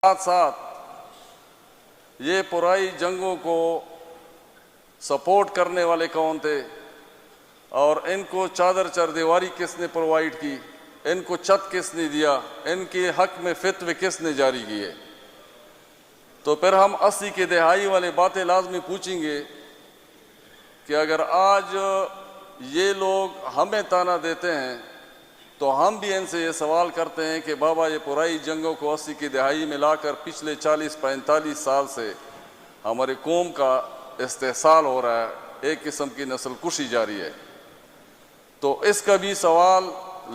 साथ साथ ये पुराई जंगों को सपोर्ट करने वाले कौन थे और इनको चादर चरदीवारी किसने प्रोवाइड की, इनको छत किसने दिया, इनके हक में फित्वे किसने जारी किए। तो फिर हम 80 की दहाई वाली बातें लाजमी पूछेंगे कि अगर आज ये लोग हमें ताना देते हैं तो हम भी इनसे ये सवाल करते हैं कि बाबा ये पुराई जंगों को 80 की दहाई में लाकर पिछले 40-45 साल से हमारी कौम का इस्तेहसाल हो रहा है, एक किस्म की नस्ल कुशी जारी है। तो इसका भी सवाल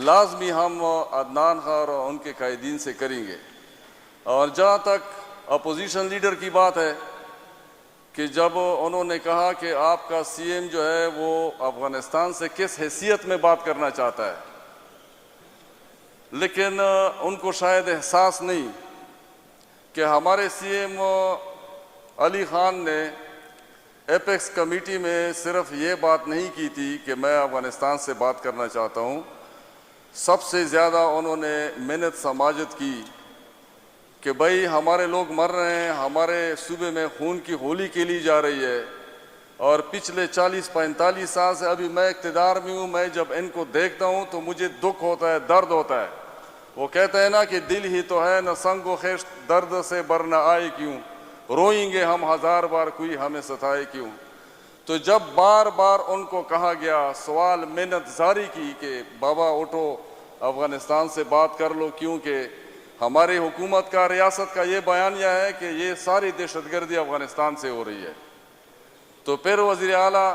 लाजमी हम अदनान खान और उनके कायदीन से करेंगे। और जहाँ तक अपोजिशन लीडर की बात है कि जब उन्होंने कहा कि आपका सीएम जो है वो अफ़गानिस्तान से किस हैसियत में बात करना चाहता है, लेकिन उनको शायद एहसास नहीं कि हमारे सीएम अली खान ने एपेक्स कमेटी में सिर्फ ये बात नहीं की थी कि मैं अफ़गानिस्तान से बात करना चाहता हूँ, सबसे ज़्यादा उन्होंने मेहनत समाजत की कि भाई हमारे लोग मर रहे हैं, हमारे सूबे में खून की होली खेली जा रही है और पिछले 40-45 साल से अभी मैं इक़्तिदार में हूँ, मैं जब इनको देखता हूँ तो मुझे दुख होता है, दर्द होता है। वो कहते हैं ना कि दिल ही तो है न संगो खेश दर्द से बर न आए क्यों, रोएंगे हम हजार बार कोई हमें सताए क्यों। तो जब बार बार उनको कहा गया, सवाल मेहनत जारी की कि बाबा उठो अफ़गानिस्तान से बात कर लो, क्योंकि हमारी हुकूमत का रियासत का ये बयानिया है कि ये सारी दहशतगर्दी अफ़गानिस्तान से हो रही है। तो फिर वज़ीर आला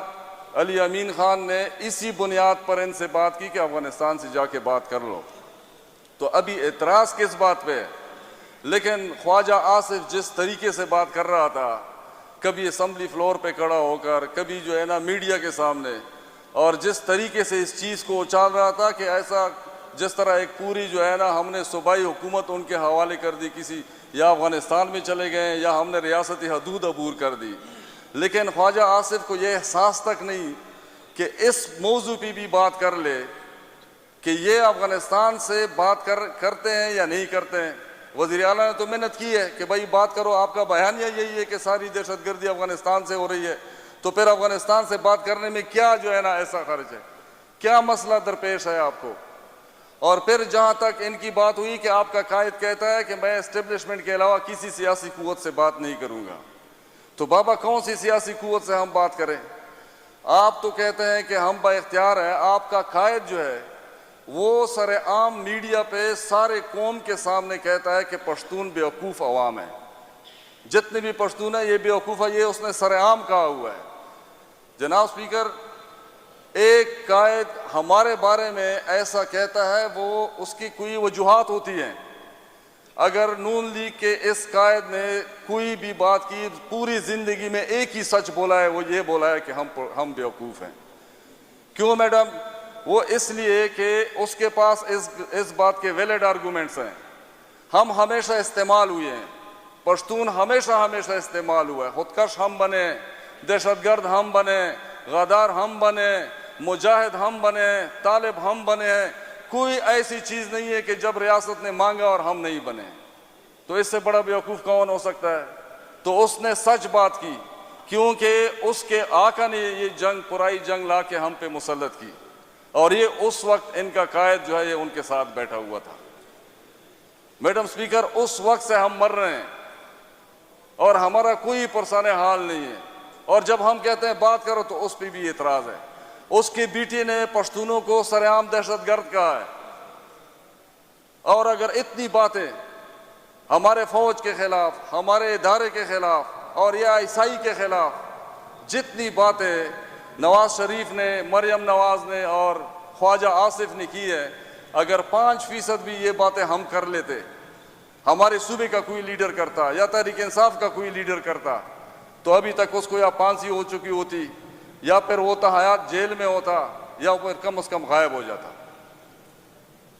अली अमीन खान ने इसी बुनियाद पर इनसे बात की कि अफ़गानिस्तान से जाके बात कर लो। तो अभी एतराज़ किस बात पे है, लेकिन ख्वाजा आसिफ जिस तरीके से बात कर रहा था, कभी असम्बली फ्लोर पे खड़ा होकर, कभी जो है ना मीडिया के सामने, और जिस तरीके से इस चीज़ को उछाल रहा था कि ऐसा जिस तरह एक पूरी जो है ना हमने सूबाई हुकूमत उनके हवाले कर दी किसी, या अफ़गानिस्तान में चले गए या हमने रियासती हदूद अबूर कर दी। लेकिन ख्वाजा आसिफ को यह एहसास तक नहीं कि इस मौजू पर भी बात कर ले कि ये अफ़गानिस्तान से बात करते हैं या नहीं करते हैं। वज़ीर आला ने तो मेहनत की है कि भाई बात करो, आपका बयानिया यही है कि सारी दहशतगर्दी अफ़गानिस्तान से हो रही है, तो फिर अफ़गानिस्तान से बात करने में क्या जो है ना ऐसा खर्च है, क्या मसला दरपेश है आपको। और फिर जहाँ तक इनकी बात हुई कि आपका कायद कहता है कि मैं इस्टेब्लिशमेंट के अलावा किसी सियासी क़ुव्वत से बात नहीं करूँगा, तो बाबा कौन सी सियासी क़ुव्वत से हम बात करें। आप तो कहते हैं कि हम बाइख्तियार हैं, आपका कायद जो है वो सरेआम मीडिया पे सारे कौम के सामने कहता है कि पश्तून बेवकूफ़ अवाम है, जितने भी पश्तून है ये बेवकूफ़ है, ये उसने सरेआम कहा हुआ है। जनाब स्पीकर, एक कायद हमारे बारे में ऐसा कहता है, वो उसकी कोई वजूहात होती हैं। अगर नून लीग के इस कायद ने कोई भी बात की, पूरी ज़िंदगी में एक ही सच बोला है, वो ये बोला है कि हम बेवकूफ़ हैं। क्यों मैडम? वो इसलिए कि उसके पास इस बात के वैलिड आर्गूमेंट्स हैं। हम हमेशा इस्तेमाल हुए हैं, पश्तून हमेशा इस्तेमाल हुआ है। खुदकश हम बने, दहशतगर्द हम बने, गद्दार हम बने, मुजाहिद हम बने, तालिब हम बने। कोई ऐसी चीज़ नहीं है कि जब रियासत ने मांगा और हम नहीं बने। तो इससे बड़ा बेवकूफ़ कौन हो सकता है। तो उसने सच बात की, क्योंकि उसके आका ने ये जंग, पुराई जंग ला के हम पे मुसल्लत की, और ये उस वक्त इनका कायद जो है ये उनके साथ बैठा हुआ था। मैडम स्पीकर, उस वक्त से हम मर रहे हैं और हमारा कोई पुरसान हाल नहीं है। और जब हम कहते हैं बात करो तो उस पर भी एतराज़ है। उसकी बेटी ने पश्तूनों को सरेआम दहशतगर्द कहा है। और अगर इतनी बातें हमारे फौज के खिलाफ, हमारे इदारे के खिलाफ और या ईसाई के खिलाफ जितनी बातें नवाज शरीफ ने, मरियम नवाज ने और ख्वाजा आसिफ ने की है, अगर 5% भी ये बातें हम कर लेते, हमारे सूबे का कोई लीडर करता या तहरीक इंसाफ का कोई लीडर करता, तो अभी तक उसको या फांसी हो चुकी होती, या फिर वो हयात जेल में होता, या फिर कम से कम गायब हो जाता।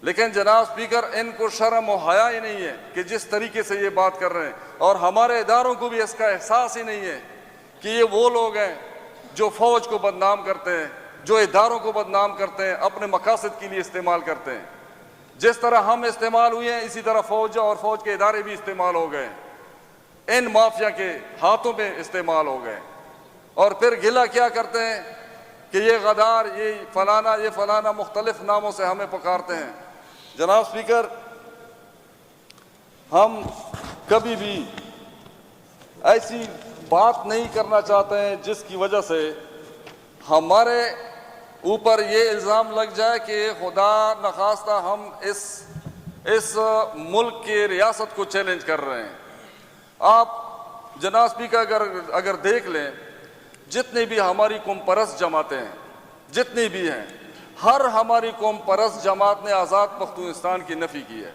लेकिन जनाब स्पीकर, इनको शर्म और हया ही नहीं है कि जिस तरीके से ये बात कर रहे हैं, और हमारे इदारों को भी इसका एहसास ही नहीं है कि ये वो लोग हैं जो फौज को बदनाम करते हैं, जो इदारों को बदनाम करते हैं, अपने मकासद के लिए इस्तेमाल करते हैं। जिस तरह हम इस्तेमाल हुए हैं इसी तरह फौज और फौज के इदारे भी इस्तेमाल हो गए, इन माफिया के हाथों में इस्तेमाल हो गए। और फिर गिला क्या करते हैं कि ये गदार, ये फलाना मुख्तलिफ नामों से हमें पुकारते हैं। जनाब स्पीकर, हम कभी भी ऐसी बात नहीं करना चाहते हैं जिसकी वजह से हमारे ऊपर ये इल्ज़ाम लग जाए कि खुदा नखास्ता हम इस मुल्क की रियासत को चैलेंज कर रहे हैं। आप जनाब स्पीकर अगर देख लें, जितनी भी हमारी कौम परस्त जमातें हैं, जितनी भी हैं, हर हमारी कौम परस्त जमात ने आज़ाद पख्तूनिस्तान की नफ़ी की है,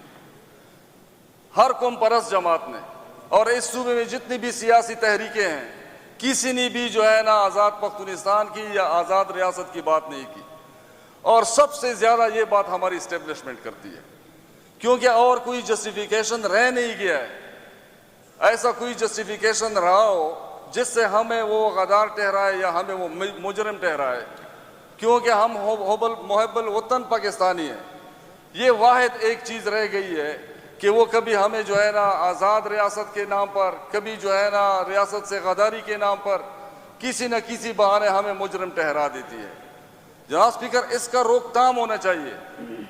हर कौम परस्त जमात ने। और इस सूबे में जितनी भी सियासी तहरीकें हैं, किसी ने भी जो है ना आज़ाद पख्तूनिस्तान की या आज़ाद रियासत की बात नहीं की। और सबसे ज़्यादा ये बात हमारी इस्टेब्लिशमेंट करती है, क्योंकि और कोई जस्टिफिकेशन रह नहीं गया है। ऐसा कोई जस्टिफिकेशन रहा हो जिससे हमें वो गदार ठहराए या हमें वो मुजरिम ठहराए, क्योंकि हम मुहब्बुल वतन पाकिस्तानी हैं। ये वाहिद एक चीज़ रह गई है कि वो कभी हमें जो है ना आज़ाद रियासत के नाम पर, कभी जो है ना रियासत से गदारी के नाम पर किसी न किसी बहाने हमें मुजरिम ठहरा देती है। जनाब स्पीकर, इसका रोकथाम होना चाहिए।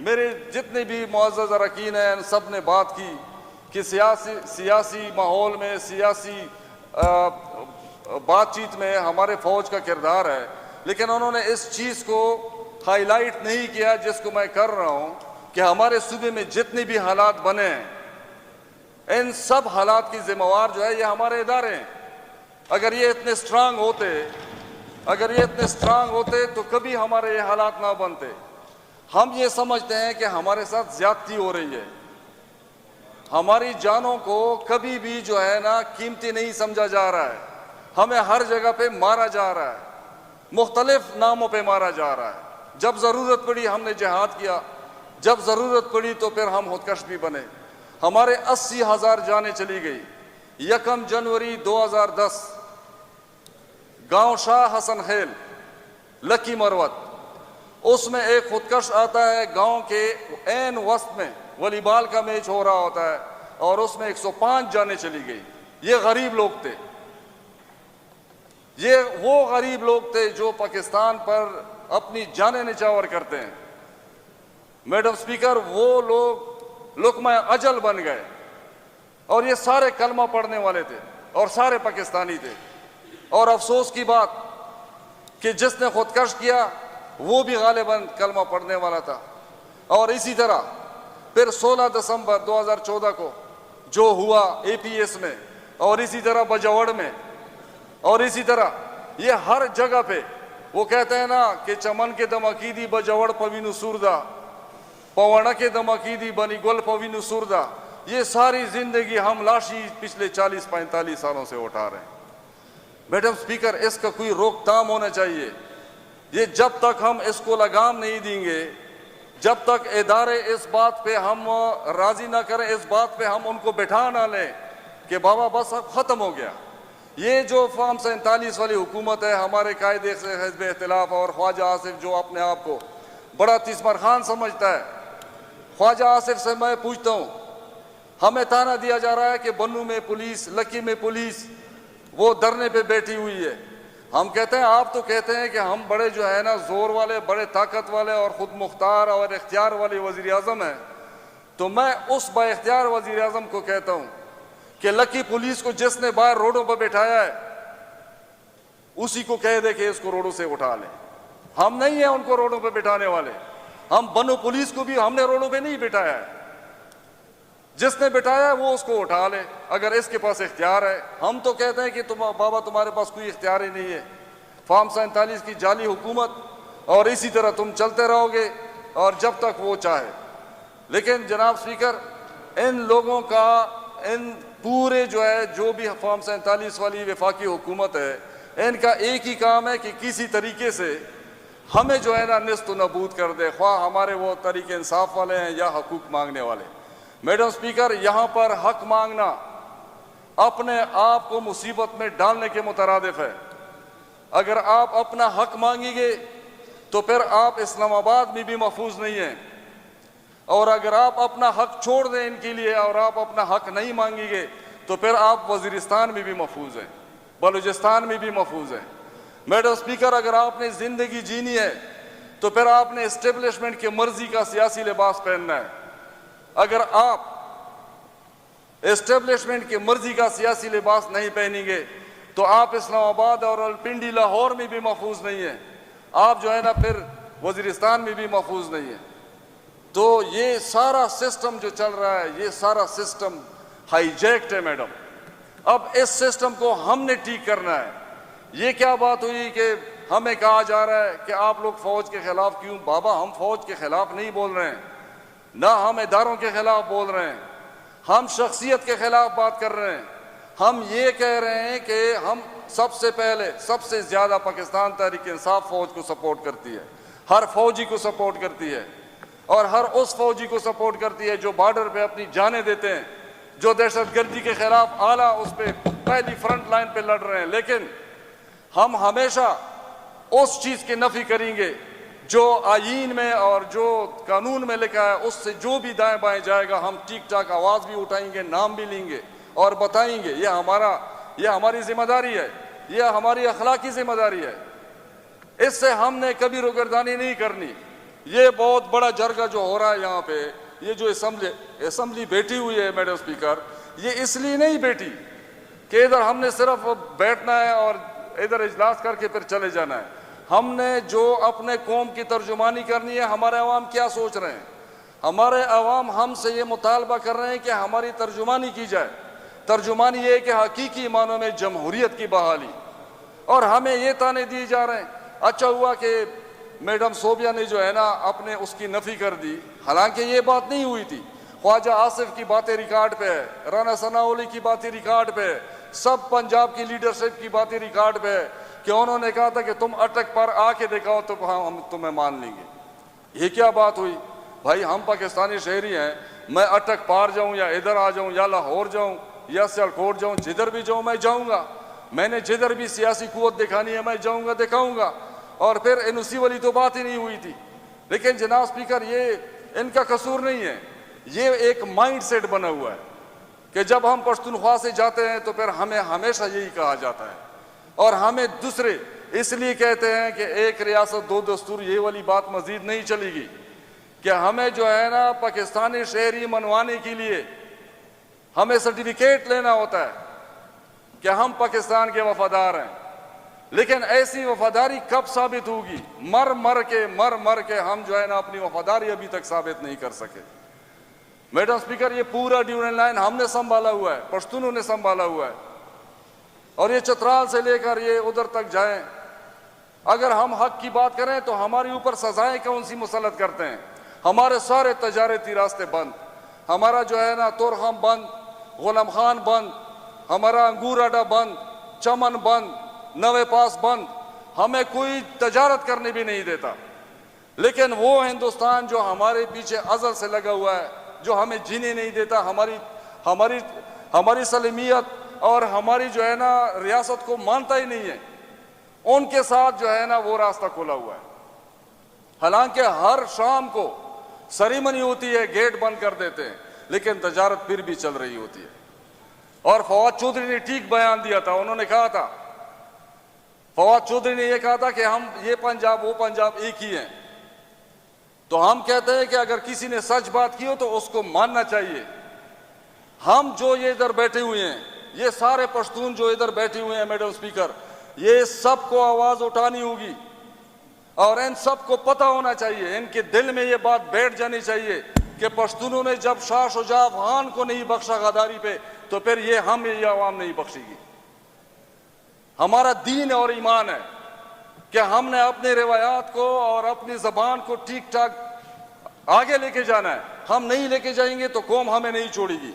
मेरे जितने भी मुअज़्ज़ज़ अरकान हैं, सब ने बात की कि सियासी माहौल में, सियासी बातचीत में हमारे फ़ौज का किरदार है, लेकिन उन्होंने इस चीज़ को हाईलाइट नहीं किया जिसको मैं कर रहा हूँ कि हमारे सूबे में जितने भी हालात बने हैं, इन सब हालात की जिम्मेवार जो है ये हमारे इदारे हैं। अगर ये इतने स्ट्रांग होते तो कभी हमारे ये हालात ना बनते। हम ये समझते हैं कि हमारे साथ ज्यादती हो रही है, हमारी जानों को कभी भी जो है ना कीमती नहीं समझा जा रहा है, हमें हर जगह पे मारा जा रहा है, मुख्तलिफ नामों पे मारा जा रहा है। जब ज़रूरत पड़ी हमने जिहाद किया, जब ज़रूरत पड़ी तो फिर हम खुदकश भी बने। हमारे 80,000 जानें चली गई। 1 जनवरी 2010 गांव शाह हसन खेल, लकी मरवत, उसमें एक खुदकश आता है। गांव के ऐन वस्त में वॉलीबॉल का मैच हो रहा होता है और उसमें 105 जानें चली गई। ये गरीब लोग थे, ये वो गरीब लोग थे जो पाकिस्तान पर अपनी जानें निछावर करते हैं। मैडम स्पीकर, वो लोग लुक़मा अजल बन गए और ये सारे कलमा पढ़ने वाले थे और सारे पाकिस्तानी थे। और अफसोस की बात कि जिसने खुदकश किया वो भी गालिबन कलमा पढ़ने वाला था। और इसी तरह फिर 16 दिसंबर 2014 को जो हुआ APS में, और इसी तरह बजवड़ में, और इसी तरह ये हर जगह पे वो कहते हैं ना कि चमन के दमकीदी बजवड़ पवीनु सुरदा, पवण के दमकीदी बनी गुल पवीनु सुरदा। ये सारी जिंदगी हम लाशी पिछले 40-45 सालों से उठा रहे हैं। मैडम स्पीकर, इसका कोई रोकथाम होना चाहिए। ये जब तक हम इसको लगाम नहीं देंगे, जब तक इदारे इस बात पे हम राजी ना करें, इस बात पे हम उनको बैठा ना लें कि बाबा बस अब ख़त्म हो गया। ये जो फॉर्म 47 वाली हुकूमत है, हमारे कायदे से हिज़्ब इख्तिलाफ और ख्वाजा आसिफ जो अपने आप को बड़ा तिस्मर खान समझता है, ख्वाजा आसिफ से मैं पूछता हूँ, हमें ताना दिया जा रहा है कि बन्नू में पुलिस, लकी में पुलिस वो धरने पे बैठी हुई है। हम कहते हैं, आप तो कहते हैं कि हम बड़े जो है ना जोर वाले, बड़े ताकत वाले और ख़ुद मुख्तार और इख्तियार वाले वज़ीर आज़म हैं। तो मैं उस बाइख्तियार वज़ीर आज़म को कहता हूँ कि लकी पुलिस को जिसने बाहर रोडों पर बैठाया है उसी को कह दे कि इसको रोडों से उठा लें। हम नहीं हैं उनको रोडों पर बैठाने वाले। हम बन्नू पुलिस को भी हमने रोडों पे नहीं बिठाया है, जिसने बिठाया है वो उसको उठा ले अगर इसके पास इख्तियार है। हम तो कहते हैं कि बाबा तुम्हारे पास कोई इख्तियार ही नहीं है, फॉर्म 47 की जाली हुकूमत, और इसी तरह तुम चलते रहोगे और जब तक वो चाहे। लेकिन जनाब स्पीकर, इन लोगों का, इन पूरे जो है जो भी फॉर्म 47 वाली वफाकी हुकूमत है, इनका एक ही काम है कि किसी तरीके से हमें जो है ना निस्त नबूद कर दे, ख्वाह हमारे वो तरीके इंसाफ वाले हैं या हकूक मांगने वाले। मैडम स्पीकर, यहाँ पर हक मांगना अपने आप को मुसीबत में डालने के मुतरादिफ है। अगर आप अपना हक मांगेंगे तो फिर आप इस्लामाबाद में भी महफूज नहीं हैं। और अगर आप अपना हक छोड़ दें इनके लिए और आप अपना हक नहीं मांगेंगे तो फिर आप वजीरिस्तान में भी महफूज हैं, बलूचिस्तान में भी महफूज हैं। मैडम स्पीकर, अगर आपने ज़िंदगी जीनी है तो फिर आपने इस्टेब्लिशमेंट की मर्जी का सियासी लिबास पहनना है। अगर आप इस्टेब्लिशमेंट की मर्जी का सियासी लिबास नहीं पहनेंगे तो आप इस्लामाबाद और रावलपिंडी लाहौर में भी महफूज नहीं है, आप जो है ना फिर वजीरिस्तान में भी महफूज नहीं है। तो ये सारा सिस्टम जो चल रहा है, ये सारा सिस्टम हाईजैक्ड है मैडम। अब इस सिस्टम को हमने ठीक करना है। ये क्या बात हुई कि हमें कहा जा रहा है कि आप लोग फौज के खिलाफ क्यों? बाबा, हम फौज के खिलाफ नहीं बोल रहे हैं, ना हम इदारों के खिलाफ बोल रहे हैं, हम शख्सियत के खिलाफ बात कर रहे हैं। हम ये कह रहे हैं कि हम सबसे पहले सबसे ज्यादा पाकिस्तान तहरीक इंसाफ फौज को सपोर्ट करती है, हर फौजी को सपोर्ट करती है और हर उस फौजी को सपोर्ट करती है जो बॉर्डर पे अपनी जानें देते हैं, जो दहशतगर्दी के खिलाफ आला उस पे पहली फ्रंट लाइन पे लड़ रहे हैं। लेकिन हम हमेशा उस चीज की नफी करेंगे जो आईन में और जो कानून में लिखा है, उससे जो भी दाएं बाएं जाएगा हम ठीक ठाक आवाज भी उठाएंगे, नाम भी लेंगे और बताएंगे। यह हमारी जिम्मेदारी है, यह हमारी अखलाकी जिम्मेदारी है। इससे हमने कभी रुगर्दानी नहीं करनी। ये बहुत बड़ा जरगा जो हो रहा है यहाँ पे, ये जो असम्बली बैठी हुई है मैडम स्पीकर, ये इसलिए नहीं बैठी कि इधर हमने सिर्फ बैठना है और इधर इजलास करके फिर चले जाना है। हमने जो अपने कौम की तर्जुमानी करनी है, हमारे अवाम क्या सोच रहे हैं, हमारे अवाम हमसे ये मुतालबा कर रहे हैं कि हमारी तर्जुमानी की जाए। तर्जुमानी ये है कि हकीकी मानों में जमहूरियत की बहाली, और हमें ये ताने दिए जा रहे हैं। अच्छा हुआ कि मैडम सोबिया ने जो है ना अपने उसकी नफी कर दी, हालांकि ये बात नहीं हुई थी। ख्वाजा आसिफ की बातें रिकॉर्ड पे है, राना सनाउल्लाह की बातें रिकॉर्ड पे है, सब पंजाब की लीडरशिप की बातें रिकॉर्ड पे है कि उन्होंने कहा था कि तुम अटक पर आके दिखाओ तो हम तुम्हें मान लेंगे। ये क्या बात हुई भाई? हम पाकिस्तानी शहरी हैं, मैं अटक पार जाऊं या इधर आ जाऊं या लाहौर जाऊं या सियालकोट जाऊं, जिधर भी जाऊं मैं जाऊंगा। मैंने जिधर भी सियासी कुव्वत दिखानी है मैं जाऊंगा, दिखाऊंगा। और फिर एनओसी वाली तो बात ही नहीं हुई थी। लेकिन जनाब स्पीकर, ये इनका कसूर नहीं है, ये एक माइंड सेट बना हुआ है कि जब हम पश्तूनख्वा से जाते हैं तो फिर हमें हमेशा यही कहा जाता है, और हमें दूसरे इसलिए कहते हैं कि एक रियासत दो दस्तूर, ये वाली बात मजीद नहीं चलेगी कि हमें जो है ना पाकिस्तानी शहरी मनवाने के लिए हमें सर्टिफिकेट लेना होता है कि हम पाकिस्तान के वफादार हैं। लेकिन ऐसी वफादारी कब साबित होगी? मर मर के हम जो है ना अपनी वफादारी अभी तक साबित नहीं कर सके। मैडम स्पीकर, ये पूरा ड्यूरल लाइन हमने संभाला हुआ है, पश्तूनों ने संभाला हुआ है, और ये चतराल से लेकर ये उधर तक जाएं। अगर हम हक की बात करें तो हमारे ऊपर सजाएं कौन सी मुसल्लत करते हैं? हमारे सारे तजारती रास्ते बंद, हमारा जो है ना तुरहम बंद, गुलाम खान बंद, हमारा अंगूर अड्डा बंद, चमन बंद, नवे पास बंद, हमें कोई तजारत करने भी नहीं देता। लेकिन वो हिंदुस्तान जो हमारे पीछे अज़ल से लगा हुआ है, जो हमें जीने नहीं देता, हमारी सलीमियत और हमारी जो है ना रियासत को मानता ही नहीं है, उनके साथ जो है ना वो रास्ता खुला हुआ है। हालांकि हर शाम को सेरेमनी होती है, गेट बंद कर देते हैं, लेकिन तजारत फिर भी चल रही होती है। और फवाद चौधरी ने ठीक बयान दिया था, उन्होंने कहा था, फवाद चौधरी ने यह कहा था कि हम ये पंजाब वो पंजाब एक ही हैं। तो हम कहते हैं कि अगर किसी ने सच बात की हो तो उसको मानना चाहिए। हम जो ये इधर बैठे हुए हैं, ये सारे पश्तून जो इधर बैठे हुए हैं मैडम स्पीकर, ये सबको आवाज उठानी होगी और इन सबको पता होना चाहिए, इनके दिल में ये बात बैठ जानी चाहिए कि पश्तूनों ने जब शाह शुजा अफगान को नहीं बख्शा गद्दारी पे, तो फिर ये हम ये आवाम नहीं बख्शेगी। हमारा दीन और ईमान है कि हमने अपने रिवायात को और अपनी जबान को ठीक ठाक आगे लेके जाना है। हम नहीं लेके जाएंगे तो कौम हमें नहीं छोड़ेगी।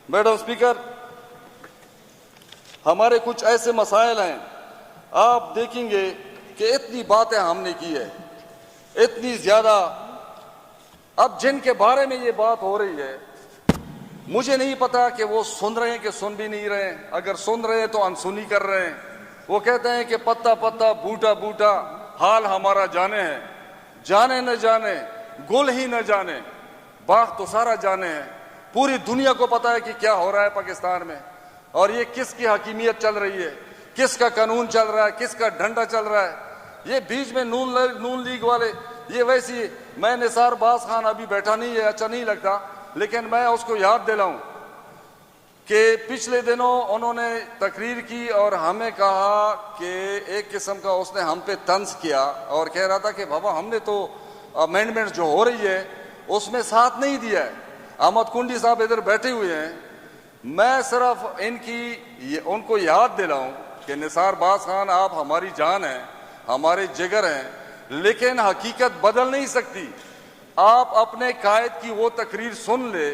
मैडम स्पीकर, हमारे कुछ ऐसे मसाइल हैं, आप देखेंगे कि इतनी बातें हमने की है, इतनी ज्यादा। अब जिनके बारे में ये बात हो रही है, मुझे नहीं पता कि वो सुन रहे हैं कि सुन भी नहीं रहे हैं। अगर सुन रहे हैं तो अनसुनी कर रहे हैं। वो कहते हैं कि पत्ता पत्ता बूटा बूटा हाल हमारा जाने है, जाने न जाने गुल ही न जाने। बाग तो सारा जाने हैं, पूरी दुनिया को पता है कि क्या हो रहा है पाकिस्तान में, और ये किसकी हकीमियत चल रही है, किसका कानून चल रहा है, किसका डंडा चल रहा है। ये बीच में नून लीग वाले, ये वैसी, मैं निसार बास खान अभी बैठा नहीं है, अच्छा नहीं लगता, लेकिन मैं उसको याद दिलाऊं कि पिछले दिनों उन्होंने तकरीर की और हमें कहा कि एक किस्म का उसने हम पे तंज किया और कह रहा था कि बाबा हमने तो अमेंडमेंट जो हो रही है उसमें साथ नहीं दिया है। अहमद कुंडी साहब इधर बैठे हुए हैं, मैं सिर्फ उनको याद दिलाऊं कि निसार बास खान आप हमारी जान हैं, हमारे जिगर हैं, लेकिन हकीकत बदल नहीं सकती। आप अपने कायद की वो तकरीर सुन ले,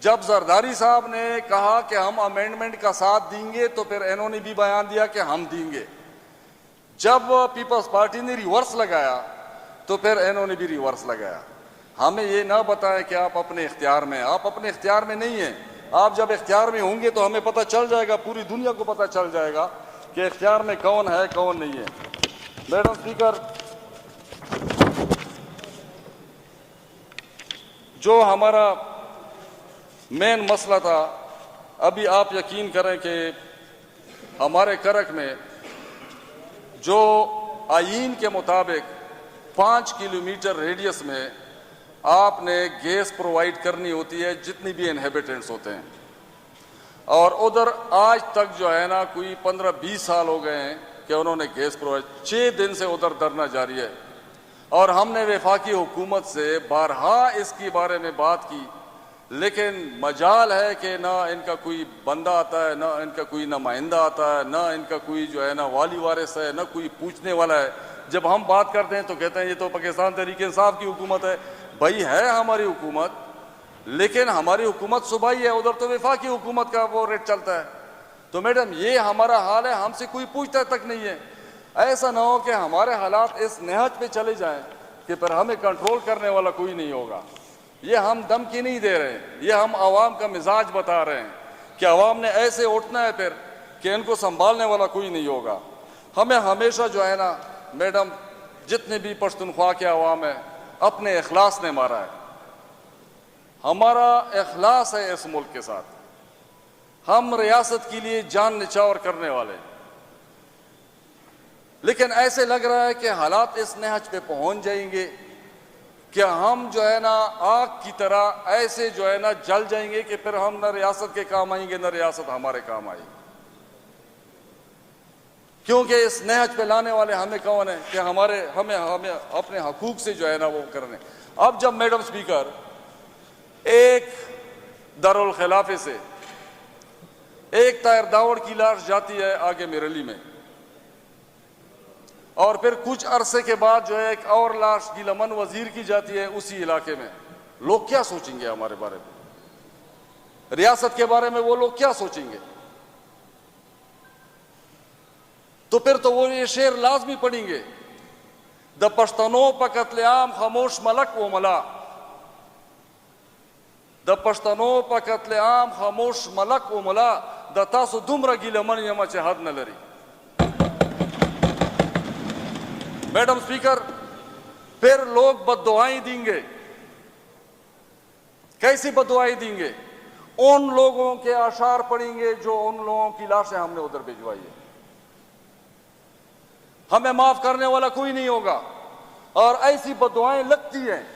जब जरदारी साहब ने कहा कि हम अमेंडमेंट का साथ देंगे तो फिर इन्होंने भी बयान दिया कि हम देंगे। जब पीपल्स पार्टी ने रिवर्स लगाया तो फिर इन्होंने भी रिवर्स लगाया। हमें ये ना बताएं कि आप अपने इख्तियार में, आप अपने इख्तियार में नहीं हैं। आप जब इख्तियार में होंगे तो हमें पता चल जाएगा, पूरी दुनिया को पता चल जाएगा कि इख्तियार में कौन है कौन नहीं है। मैडम स्पीकर, जो हमारा मेन मसला था, अभी आप यकीन करें कि हमारे करक में जो आईन के मुताबिक 5 किलोमीटर रेडियस में आपने गैस प्रोवाइड करनी होती है जितनी भी इनहेबिटेंट्स होते हैं, और उधर आज तक जो है ना कोई 15-20 साल हो गए हैं कि उन्होंने गैस प्रोवाइड, 6 दिन से उधर धरना जारी है। और हमने वफाकी हुकूमत से बारहा इसके बारे में बात की, लेकिन मजाल है कि ना इनका कोई बंदा आता है, ना इनका कोई नुमाइंदा आता है, ना इनका कोई जो है ना वाली वारिस है, ना कोई पूछने वाला है। जब हम बात करते हैं तो कहते हैं ये तो पाकिस्तान तहरीक इंसाफ की हुकूमत है। भाई है हमारी हुकूमत, लेकिन हमारी हुकूमत सूबाई है, उधर तो वफाकी हुकूमत का वो रेट चलता है। तो मैडम ये हमारा हाल है, हमसे कोई पूछता तक नहीं है। ऐसा ना हो कि हमारे हालात इस नहज पे चले जाएं कि फिर हमें कंट्रोल करने वाला कोई नहीं होगा। ये हम धमकी नहीं दे रहे हैं, ये हम आवाम का मिजाज बता रहे हैं कि आवाम ने ऐसे उठना है फिर कि इनको संभालने वाला कोई नहीं होगा। हमें हमेशा जो है ना मैडम, जितने भी पश्तूनख्वा के आवाम है, अपने इखलास ने मारा है। हमारा इखलास है इस मुल्क के साथ, हम रियासत के लिए जान निछावर करने वाले, लेकिन ऐसे लग रहा है कि हालात इस नहज पे पहुंच जाएंगे कि हम जो है ना आग की तरह ऐसे जो है ना जल जाएंगे कि फिर हम न रियासत के काम आएंगे न रियासत हमारे काम आएगी। क्योंकि इस नहज पे लाने वाले हमें कौन है कि हमें अपने हकूक से जो है ना वो करने। अब जब मैडम स्पीकर एक दारुल खिलाफे से एक ताहिर दावड़ की लाश जाती है आगे मिरली में, और फिर कुछ अरसे के बाद जो है एक और लाश गिलमन वजीर की जाती है उसी इलाके में, लोग क्या सोचेंगे हमारे बारे में, रियासत के बारे में वो लोग क्या सोचेंगे? तो फिर तो वो ये शेर लाजमी पढ़ेंगे, द पश्तनों पर कत्लेआम खामोश मलक वो मला, द पश्तनों पर कत्लेआम खामोश मलक वो मला, द तासु दुमरा गिलमन यमा चहद न लरी। मैडम स्पीकर, फिर लोग बद्दुआएं देंगे। कैसी बद्दुआएं देंगे? उन लोगों के आशार पढ़ेंगे जो उन लोगों की लाशें हमने उधर भिजवाई है। हमें माफ करने वाला कोई नहीं होगा, और ऐसी बद्दुआएं लगती हैं।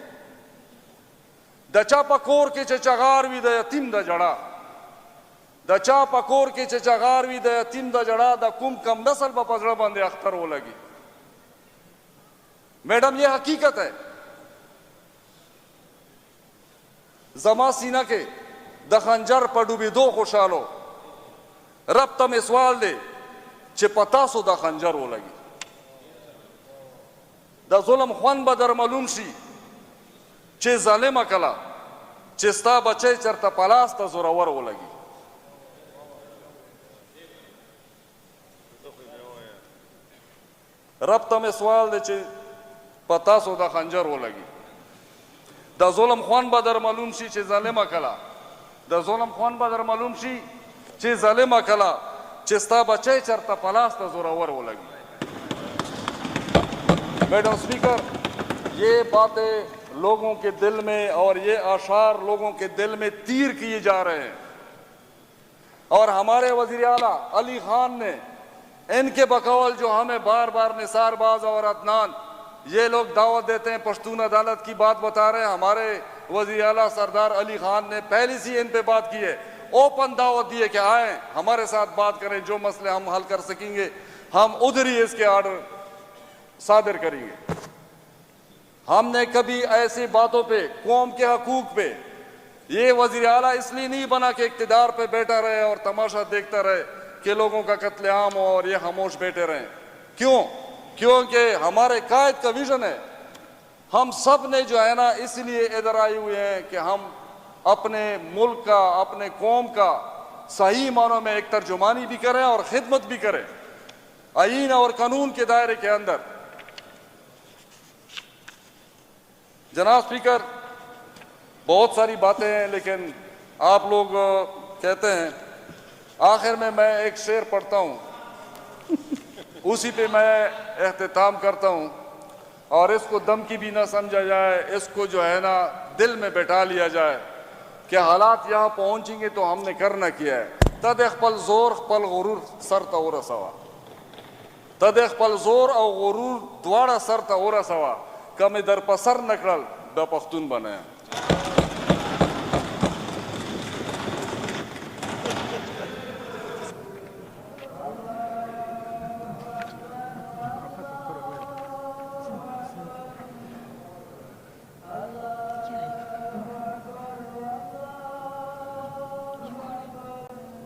द चापाकोर के चचागार भी द यतीम द जड़ा, द चापाकोर के चचागार भी द यतीम द जड़ा, द कुम कम नस्ल बपजड़ा बंदे अख्तर हो लगी। मैडम ये हकीकत है। जमा सीना के द खंजर पर डूबी दो खुशालो, रब तम सवाल दे चे पता सो द खंजर हो लगी। द जुल्म ख्वान बदर मालूम शी चे जालिम कला चेस्ता बचे चरता पलास द जोरावर हो लगी। रब तम सवाल दे चे पता सो द खंजर हो लगी। द जुल्म ख्वान बदर मालूम शी चे जालिम कला, द जुल्म ख्वान बदर मालूम शी चे जालिम कला चेस्ता बचे चरता पलास द जोरावर हो लगी। मैडम स्पीकर, ये बातें लोगों के दिल में और ये आशार लोगों के दिल में तीर किए जा रहे हैं। और हमारे वज़ीर आला अली खान ने इनके बकौल जो हमें बार बार निसारबाज और अदनान ये लोग दावत देते हैं, पश्तून अदालत की बात बता रहे हैं, हमारे वज़ीर आला सरदार अली खान ने पहले से इन पे बात की है, ओपन दावत दी है कि आए हमारे साथ बात करें, जो मसले हम हल कर सकेंगे हम उधर ही इसके आर्डर सादर करेंगे। हमने कभी ऐसी बातों पे, कौम के हकूक पे, ये वज़ीर आला इसलिए नहीं बना कि इक़्तिदार पे बैठा रहे और तमाशा देखता रहे कि लोगों का कत्लेआम हो और ये खामोश बैठे रहें। क्यों? क्योंकि हमारे कायद का विजन है। हम सब ने जो है ना इसलिए इधर आए हुए हैं कि हम अपने मुल्क का, अपने कौम का सही मानों में एक तर्जुमानी भी करें और खिदमत भी करें आईन और कानून के दायरे के अंदर। जनाब स्पीकर, बहुत सारी बातें हैं, लेकिन आप लोग कहते हैं, आखिर में मैं एक शेर पढ़ता हूँ, उसी पे मैं एहतिताम करता हूँ। और इसको धमकी भी ना समझा जाए, इसको जो है ना दिल में बैठा लिया जाए कि हालात यहाँ पहुँचेंगे तो हमने करना किया है। तद पल जोर पल गुरूर सर तौर सवा, तद पल जोर और गुरूर द्वारा सर तौर सवा, कम दर पसर नकल द पख्तून बने।